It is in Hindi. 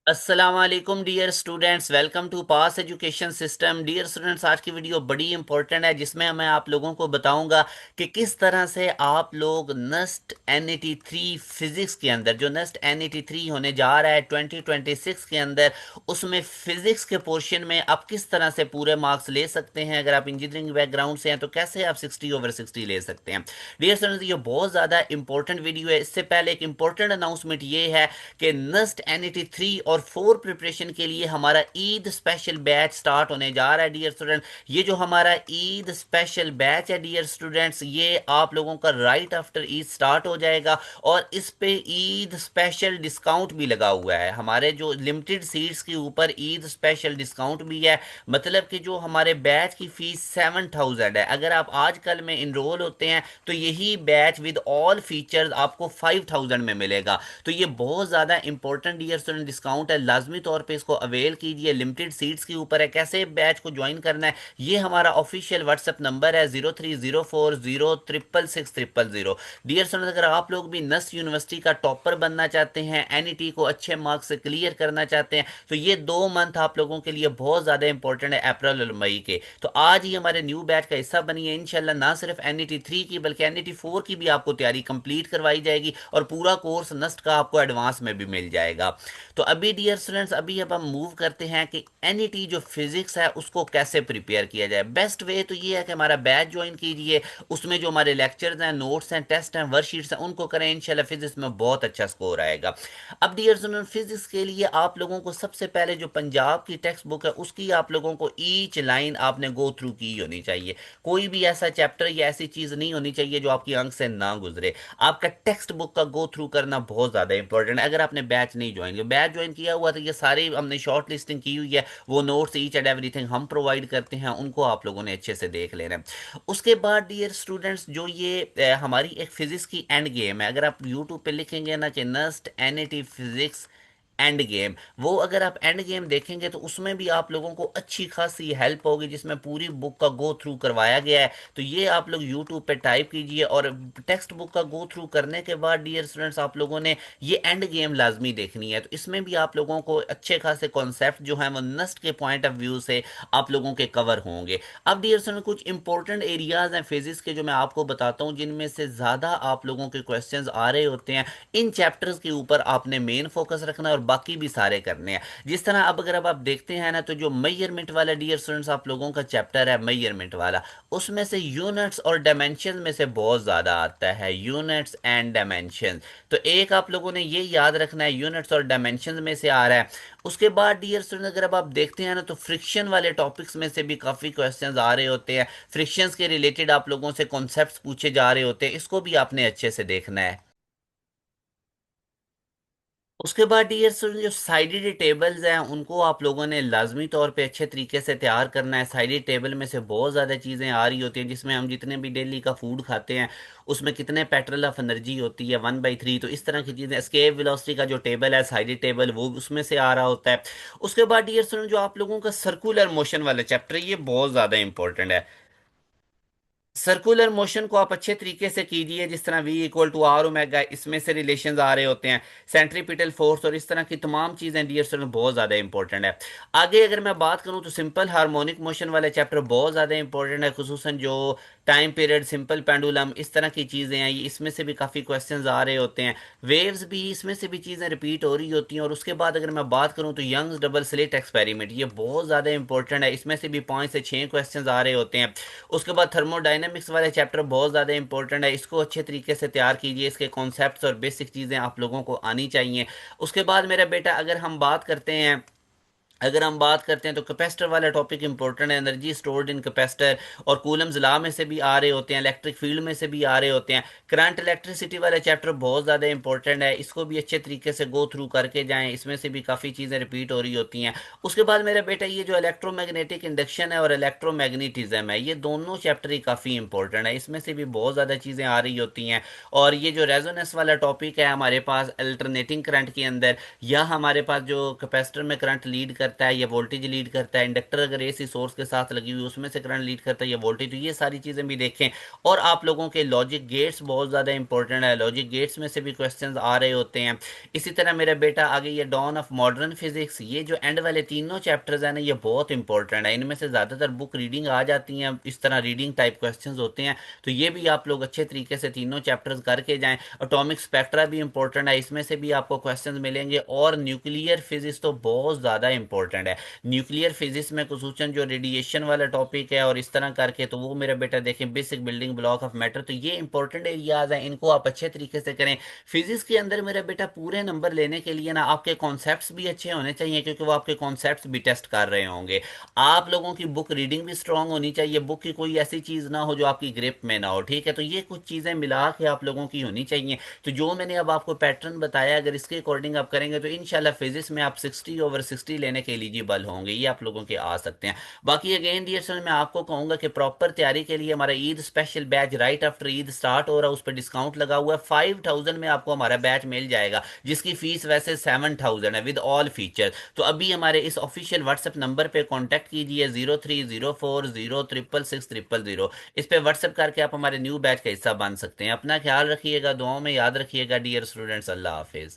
अस्सलाम वालेकुम dear students, welcome to Pass Education System. Dear students, आज की वीडियो बड़ी इंपॉर्टेंट है जिसमें मैं आप लोगों को बताऊंगा कि किस तरह से आप लोग नस्ट NET 3 फिजिक्स के अंदर, जो नस्ट NET 3 होने जा रहा है 2026 के अंदर, उसमें फिजिक्स के पोर्शन में आप किस तरह से पूरे मार्क्स ले सकते हैं। अगर आप इंजीनियरिंग बैकग्राउंड से हैं तो कैसे आप 60/60 ले सकते हैं। डियर स्टूडेंट्स, ये बहुत ज़्यादा इंपॉर्टेंट वीडियो है। इससे पहले एक इंपॉर्टेंट अनाउंसमेंट ये है कि नस्ट NET 3 और 4 प्रिपरेशन के लिए हमारा ईद स्पेशल बैच स्टार्ट होने जा रहा है। डियर स्टूडेंट, ये जो हमारा ईद स्पेशल बैच है डियर स्टूडेंट्स, ये आप लोगों का राइट आफ्टर ईद स्टार्ट हो जाएगा और इस पे ईद स्पेशल डिस्काउंट भी लगा हुआ है। हमारे जो लिमिटेड सीट्स के ऊपर ईद स्पेशल डिस्काउंट भी है। मतलब कि जो हमारे बैच की फीस 7,000 है, अगर आप आजकल में इनरोल होते हैं तो यही बैच विद ऑल फीचर्स आपको 5,000 में मिलेगा। तो ये बहुत ज़्यादा इंपॉर्टेंट डियर स्टूडेंट डिस्काउंट है, लाजमी तौर पे इसको अवेल कीजिए। लिमिटेड सीट्स के ऊपर है। कैसे बैच को ज्वाइन करना है, ये हमारा ऑफिशियल व्हाट्सएप नंबर है 0304066600। डियर स्टूडेंट, अगर आप लोग भी नस्ट यूनिवर्सिटी का टॉपर बनना चाहते हैं, NET को अच्छे मार्क्स से क्लियर करना चाहते हैं, तो ये 2 मंथ आप लोगों के लिए बहुत ज़्यादा इंपॉर्टेंट है, अप्रैल और मई के। तो आज ही हमारे न्यू बैच का हिस्सा बनिए। इंशाल्लाह ना सिर्फ NET 3 की बल्कि NET 4 की भी आपको तैयारी कंप्लीट करवाई जाएगी और पूरा कोर्स नस्ट का आपको एडवांस में भी मिल जाएगा। तो अभी डियर स्टूडेंट्स, अभी अब हम मूव करते हैं कि NET जो फिजिक्स है उसको कैसे प्रिपेयर किया जाए। बेस्ट वे तो ये है कि हमारा बैच ज्वाइन कीजिए, उसमें जो हमारे लेक्चर्स हैं, नोट्स हैं, टेस्ट हैं, वर्कशीट्स हैं, उनको करें। इंशाल्लाह फिजिक्स में बहुत अच्छा स्कोर आएगा। अब डियर स्टूडेंट, फिजिक्स के लिए आप लोगों को सबसे पहले जो पंजाब की टेक्स्ट बुक है उसकी आप लोगों को ईच लाइन आपने गो थ्रू की होनी चाहिए। कोई भी ऐसा चैप्टर या ऐसी चीज नहीं होनी चाहिए जो आपकी आंख से ना गुजरे। आपका टेक्स्ट बुक का गो थ्रू करना बहुत ज्यादा इंपॉर्टेंट है। अगर आपने बैच नहीं ज्वाइन किया, बैच ज्वाइन किया हुआ तो ये सारी हमने शॉर्ट लिस्टिंग की हुई है, वो नोट्स ईच एंड एवरीथिंग हम प्रोवाइड करते हैं, उनको आप लोगों ने अच्छे से देख लेना है। उसके बाद डियर स्टूडेंट्स, जो ये हमारी एक फिजिक्स की एंड गेम है, अगर आप यूट्यूब पे लिखेंगे ना कि नस्ट NET फिजिक्स एंड गेम, वो अगर आप एंड गेम देखेंगे तो उसमें भी आप लोगों को अच्छी खासी हेल्प होगी, जिसमें पूरी बुक का गो थ्रू करवाया गया है। तो ये आप लोग यूट्यूब पे टाइप कीजिए और टेक्स्ट बुक का गो थ्रू करने के बाद डियर स्टूडेंट्स, आप लोगों ने ये एंड गेम लाजमी देखनी है। तो इसमें भी आप लोगों को अच्छे खासे कॉन्सेप्ट जो है वो नस्ट के पॉइंट ऑफ व्यू से आप लोगों के कवर होंगे। अब डियर स्टूडेंट, कुछ इंपॉर्टेंट एरियाज हैं फिजिक्स के जो मैं आपको बताता हूँ, जिनमें से ज्यादा आप लोगों के क्वेश्चंस आ रहे होते हैं। इन चैप्टर्स के ऊपर आपने मेन फोकस रखना है और बाकी भी सारे करने हैं। जिस तरह अब अगर अब आप देखते हैं ना, तो जो मेजरमेंट वाला डियर स्टूडेंट्स आप लोगों का चैप्टर है मेजरमेंट वाला, उसमें से यूनिट्स और डायमेंशन में से बहुत ज्यादा आता है, यूनिट्स एंड डायमेंशन। तो एक आप लोगों ने ये याद रखना है, यूनिट्स और डायमेंशन में से आ रहा है। उसके बाद डियर स्टूडेंट, अगर अब आप देखते हैं ना, तो फ्रिक्शन वाले टॉपिक्स में से भी काफी क्वेश्चंस आ रहे होते हैं। फ्रिक्शंस के रिलेटेड आप लोगों से कॉन्सेप्ट्स पूछे जा रहे होते हैं, इसको भी आपने अच्छे से देखना है। उसके बाद डियर स्टूडेंट, जो साइडेड टेबल्स हैं उनको आप लोगों ने लाजमी तौर पे अच्छे तरीके से तैयार करना है। साइडेड टेबल में से बहुत ज़्यादा चीज़ें आ रही होती हैं, जिसमें हम जितने भी डेली का फूड खाते हैं उसमें कितने पेट्रोल ऑफ एनर्जी होती है 1/3। तो इस तरह की चीज़ें, एस्केप वेलोसिटी का जो टेबल है साइडेड टेबल, वो उसमें से आ रहा होता है। उसके बाद डियर स्टूडेंट, जो आप लोगों का सर्कुलर मोशन वाला चैप्टर है, ये बहुत ज़्यादा इंपॉर्टेंट है। सर्कुलर मोशन को आप अच्छे तरीके से कीजिए, जिस तरह V = R ओमेगा, इसमें से रिलेशंस आ रहे होते हैं, सेंट्रीपिटल फोर्स और इस तरह की तमाम चीज़ें डियर स्टूडेंट बहुत ज़्यादा इंपॉर्टेंट है। आगे अगर मैं बात करूं तो सिंपल हार्मोनिक मोशन वाला चैप्टर बहुत ज़्यादा इंपॉर्टेंट है, खुसूसन जो टाइम पीरियड, सिंपल पेंडुलम, इस तरह की चीज़ें हैं, ये इसमें से भी काफ़ी क्वेश्चंस आ रहे होते हैं। वेव्स भी, इसमें से भी चीज़ें रिपीट हो रही होती हैं। और उसके बाद अगर मैं बात करूं तो यंग्स डबल स्लिट एक्सपेरिमेंट, ये बहुत ज़्यादा इंपॉर्टेंट है, इसमें से भी 5 से 6 क्वेश्चंस आ रहे होते हैं। उसके बाद थर्मोडायनेमिक्स वाले चैप्टर बहुत ज़्यादा इंपॉर्टेंट है, इसको अच्छे तरीके से तैयार कीजिए, इसके कॉन्सेप्ट्स और बेसिक चीज़ें आप लोगों को आनी चाहिए। उसके बाद मेरा बेटा, अगर हम बात करते हैं तो कैपेसिटर वाला टॉपिक इंपॉर्टेंट है, एनर्जी स्टोर्ड इन कैपेसिटर, और कूलम्स लॉ में से भी आ रहे होते हैं, इलेक्ट्रिक फील्ड में से भी आ रहे होते हैं। करंट इलेक्ट्रिसिटी वाला चैप्टर बहुत ज़्यादा इंपॉर्टेंट है, इसको भी अच्छे तरीके से गो थ्रू करके जाएं, इसमें से भी काफ़ी चीज़ें रिपीट हो रही होती हैं। उसके बाद मेरा बेटा, ये जो इलेक्ट्रोमैग्नेटिक इंडक्शन है और इलेक्ट्रोमैग्नेटिज्म है, ये दोनों चैप्टर ही काफ़ी इंपॉर्टेंट है, इसमें से भी बहुत ज़्यादा चीज़ें आ रही होती हैं। और ये जो रेजोनेंस वाला टॉपिक है हमारे पास अल्टरनेटिंग करंट के अंदर, या हमारे पास जो कैपेसिटर में करंट लीड कर करता है, ये वोल्टेज लीड करता है, इंडक्टर अगर एसी सोर्स के साथ लगी हुई उसमें से करंट लीड करता है, ये वोल्टेज, तो ये सारी चीजें भी देखें। और आप लोगों के लॉजिक गेट्स बहुत ज्यादा इंपॉर्टेंट है, लॉजिक गेट्स में से भी क्वेश्चंस आ रहे होते हैं। इसी तरह मेरा बेटा आगे ये डॉन ऑफ मॉडर्न फिजिक्स, ये जो एंड वाले तीनों चैप्टर्स हैं ना, ये बहुत इंपॉर्टेंट है, इनमें से ज्यादातर बुक रीडिंग आ जाती हैं, इस तरह रीडिंग टाइप क्वेश्चंस होते हैं। तो ये भी आप लोग अच्छे तरीके से तीनों चैप्टर्स करके जाएं। एटॉमिक स्पेक्ट्रा भी इंपॉर्टेंट है, इसमें से भी आपको क्वेश्चंस मिलेंगे। और न्यूक्लियर फिजिक्स तो बहुत ज्यादा इंपॉर्टेंट है, न्यूक्लियर फिजिक्स में खुसूसन जो रेडिएशन वाला टॉपिक है और इस तरह करके, तो वो मेरा बेटा देखें, basic building block of matter, तो ये इंपॉर्टेंट एरियाज हैं, इनको आप अच्छे तरीके से करें। फिजिक्स के अंदर मेरा बेटा पूरे नंबर लेने के लिए ना आपके कॉन्सेप्ट्स भी अच्छे होने चाहिए, क्योंकि वो आपके कॉन्सेप्ट्स भी टेस्ट कर रहे होंगे। आप लोगों की बुक रीडिंग भी स्ट्रांग होनी चाहिए, बुक की कोई ऐसी चीज ना हो जो आपकी ग्रिप में ना हो, ठीक है। तो ये कुछ चीजें मिला के आप लोगों की होनी चाहिए। तो जो मैंने अब आपको पैटर्न बताया, अगर इसके अकॉर्डिंग आप करेंगे तो इनशाला फिजिक्स में आप 60/60 लेने के एलिजिबल होंगे, ये आप लोगों के आ सकते हैं। बाकी अगेन डियर स्टूडेंट, मैं आपको कहूंगा कि प्रॉपर तैयारी के लिए हमारा Eid special batch right after Eid start हो रहा है, उस पर डिस्काउंट लगा हुआ है, 5000 में आपको हमारा बैच मिल जाएगा, जिसकी फीस वैसे 7000 है विद ऑल फीचर। तो अभी हमारे इस ऑफिशियल व्हाट्सएप नंबर पे कांटेक्ट कीजिए, 0304066600। इस पे व्हाट्सएप करके आप हमारे न्यू बैच का हिस्सा बन सकते हैं। अपना ख्याल रखिएगा, दुआओं में याद रखिएगा डियर स्टूडेंट्स। अल्लाह हाफिज।